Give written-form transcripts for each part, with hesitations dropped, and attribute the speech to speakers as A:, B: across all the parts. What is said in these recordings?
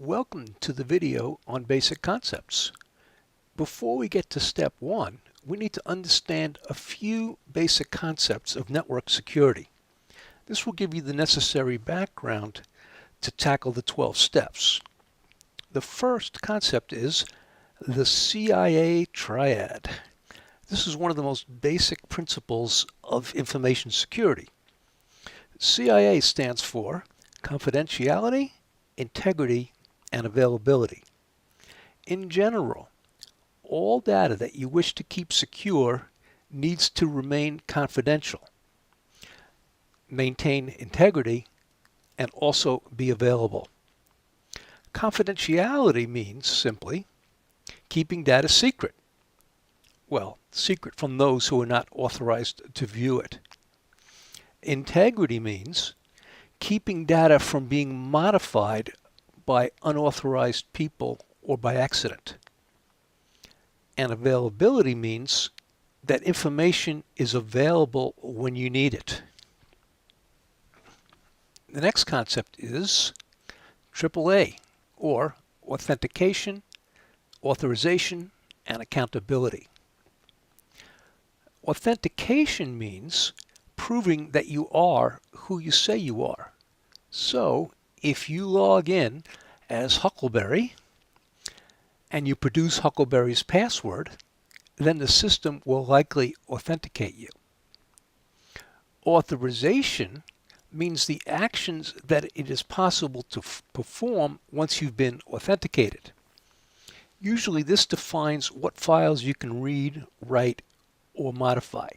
A: Welcome to the video on basic concepts. Before we get to step one, we need to understand a few basic concepts of network security. This will give you the necessary background to tackle the 12 steps. The first concept is the CIA triad. This is one of the most basic principles of information security. CIA stands for confidentiality, integrity, and availability. In general, all data that you wish to keep secure needs to remain confidential, maintain integrity, and also be available. Confidentiality means simply keeping data secret. Well, secret from those who are not authorized to view it. Integrity means keeping data from being modified by unauthorized people or by accident. And availability means that information is available when you need it. The next concept is AAA, or authentication, authorization, and accountability. Authentication means proving that you are who you say you are. So, if you log in as Huckleberry and you produce Huckleberry's password, then the system will likely authenticate you. Authorization means the actions that it is possible to perform once you've been authenticated. Usually this defines what files you can read, write, or modify.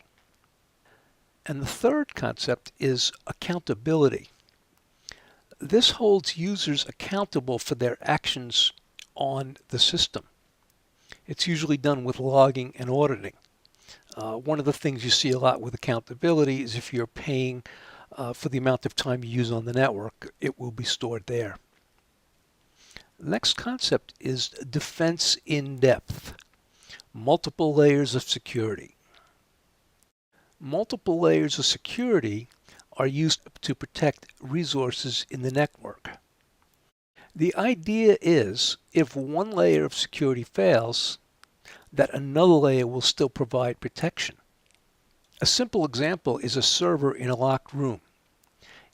A: And the third concept is accountability. This holds users accountable for their actions on the system. It's usually done with logging and auditing. One of the things you see a lot with accountability is if you're paying for the amount of time you use on the network, it will be stored there. The next concept is defense in depth. Multiple layers of security. Multiple layers of security are used to protect resources in the network. The idea is if one layer of security fails, that another layer will still provide protection. A simple example is a server in a locked room.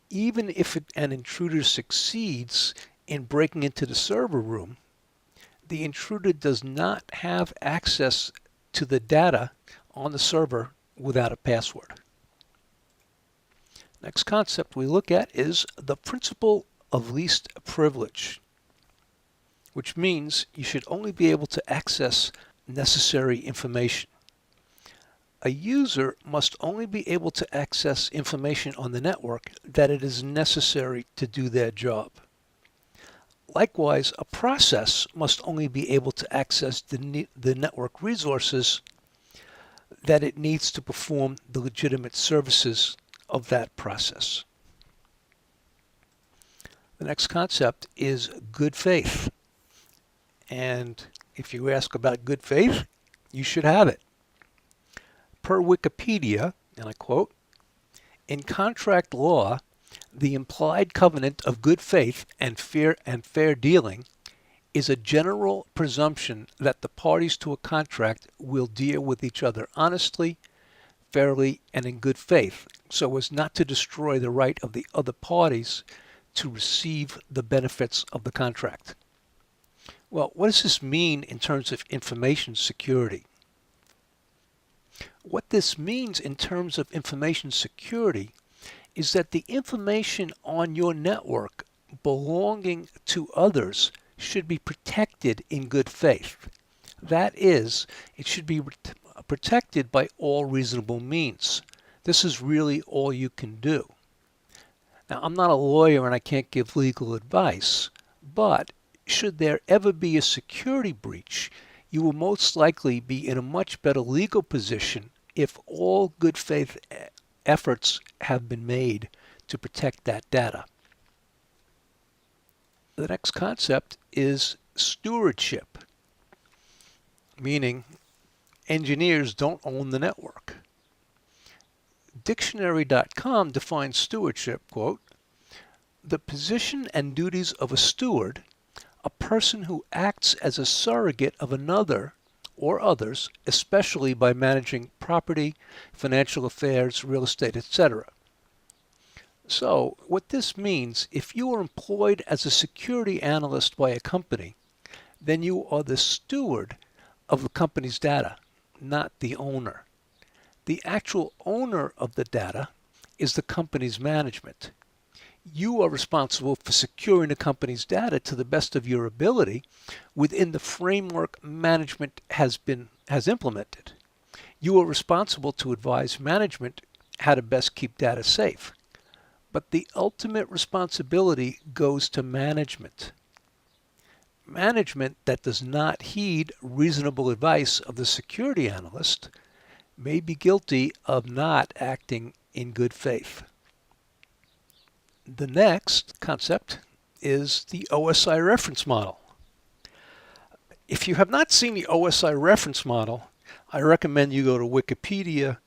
A: Even if an intruder succeeds in breaking into the server room, the intruder does not have access to the data on the server without a password. Next concept we look at is the principle of least privilege, which means you should only be able to access necessary information. A user must only be able to access information on the network that it is necessary to do their job. Likewise, a process must only be able to access the network resources that it needs to perform the legitimate services of that process. The next concept is good faith. And if you ask about good faith, you should have it. Per Wikipedia, and I quote, "In contract law, the implied covenant of good faith and fair dealing is a general presumption that the parties to a contract will deal with each other honestly, fairly, and in good faith, so as not to destroy the right of the other parties to receive the benefits of the contract." Well, what does this mean in terms of information security? What this means in terms of information security is that the information on your network belonging to others should be protected in good faith. That is, it should be protected by all reasonable means. This is really all you can do. Now, I'm not a lawyer and I can't give legal advice, but should there ever be a security breach, you will most likely be in a much better legal position if all good faith efforts have been made to protect that data. The next concept is stewardship, meaning engineers don't own the network. Dictionary.com defines stewardship, quote, "The position and duties of a steward person who acts as a surrogate of another or others, especially by managing property, financial affairs, real estate, etc. So what this means, if you are employed as a security analyst by a company, then you are the steward of the company's data, not the owner. The actual owner of the data is the company's management. You are responsible for securing the company's data to the best of your ability within the framework management has implemented. You are responsible to advise management how to best keep data safe. But the ultimate responsibility goes to management. Management that does not heed reasonable advice of the security analyst may be guilty of not acting in good faith. The next concept is the OSI reference model. If you have not seen the OSI reference model, I recommend you go to Wikipedia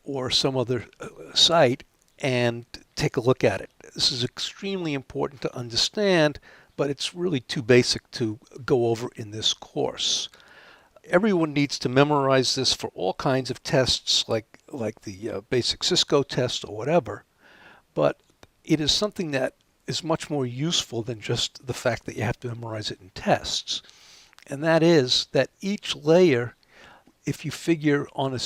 A: or some other site and take a look at it. This is extremely important to understand, but it's really too basic to go over in this course. Everyone needs to memorize this for all kinds of tests like the basic Cisco test or whatever, but it is something that is much more useful than just the fact that you have to memorize it in tests. And that is that each layer, if you figure on a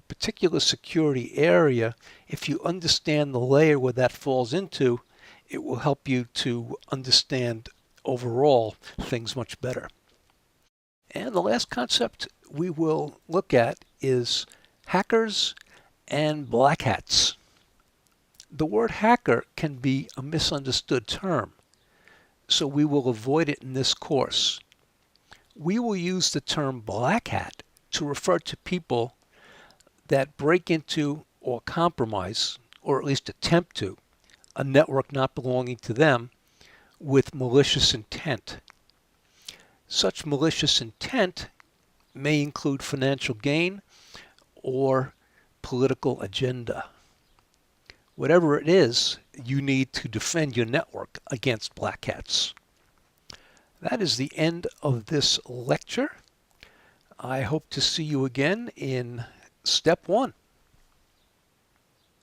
A: particular security area, if you understand the layer where that falls into, it will help you to understand overall things much better. And the last concept we will look at is hackers and black hats. The word hacker can be a misunderstood term, so we will avoid it in this course. We will use the term black hat to refer to people that break into or compromise, or at least attempt to, a network not belonging to them with malicious intent. Such malicious intent may include financial gain or political agenda. Whatever it is, you need to defend your network against black hats. That is the end of this lecture. I hope to see you again in step 1.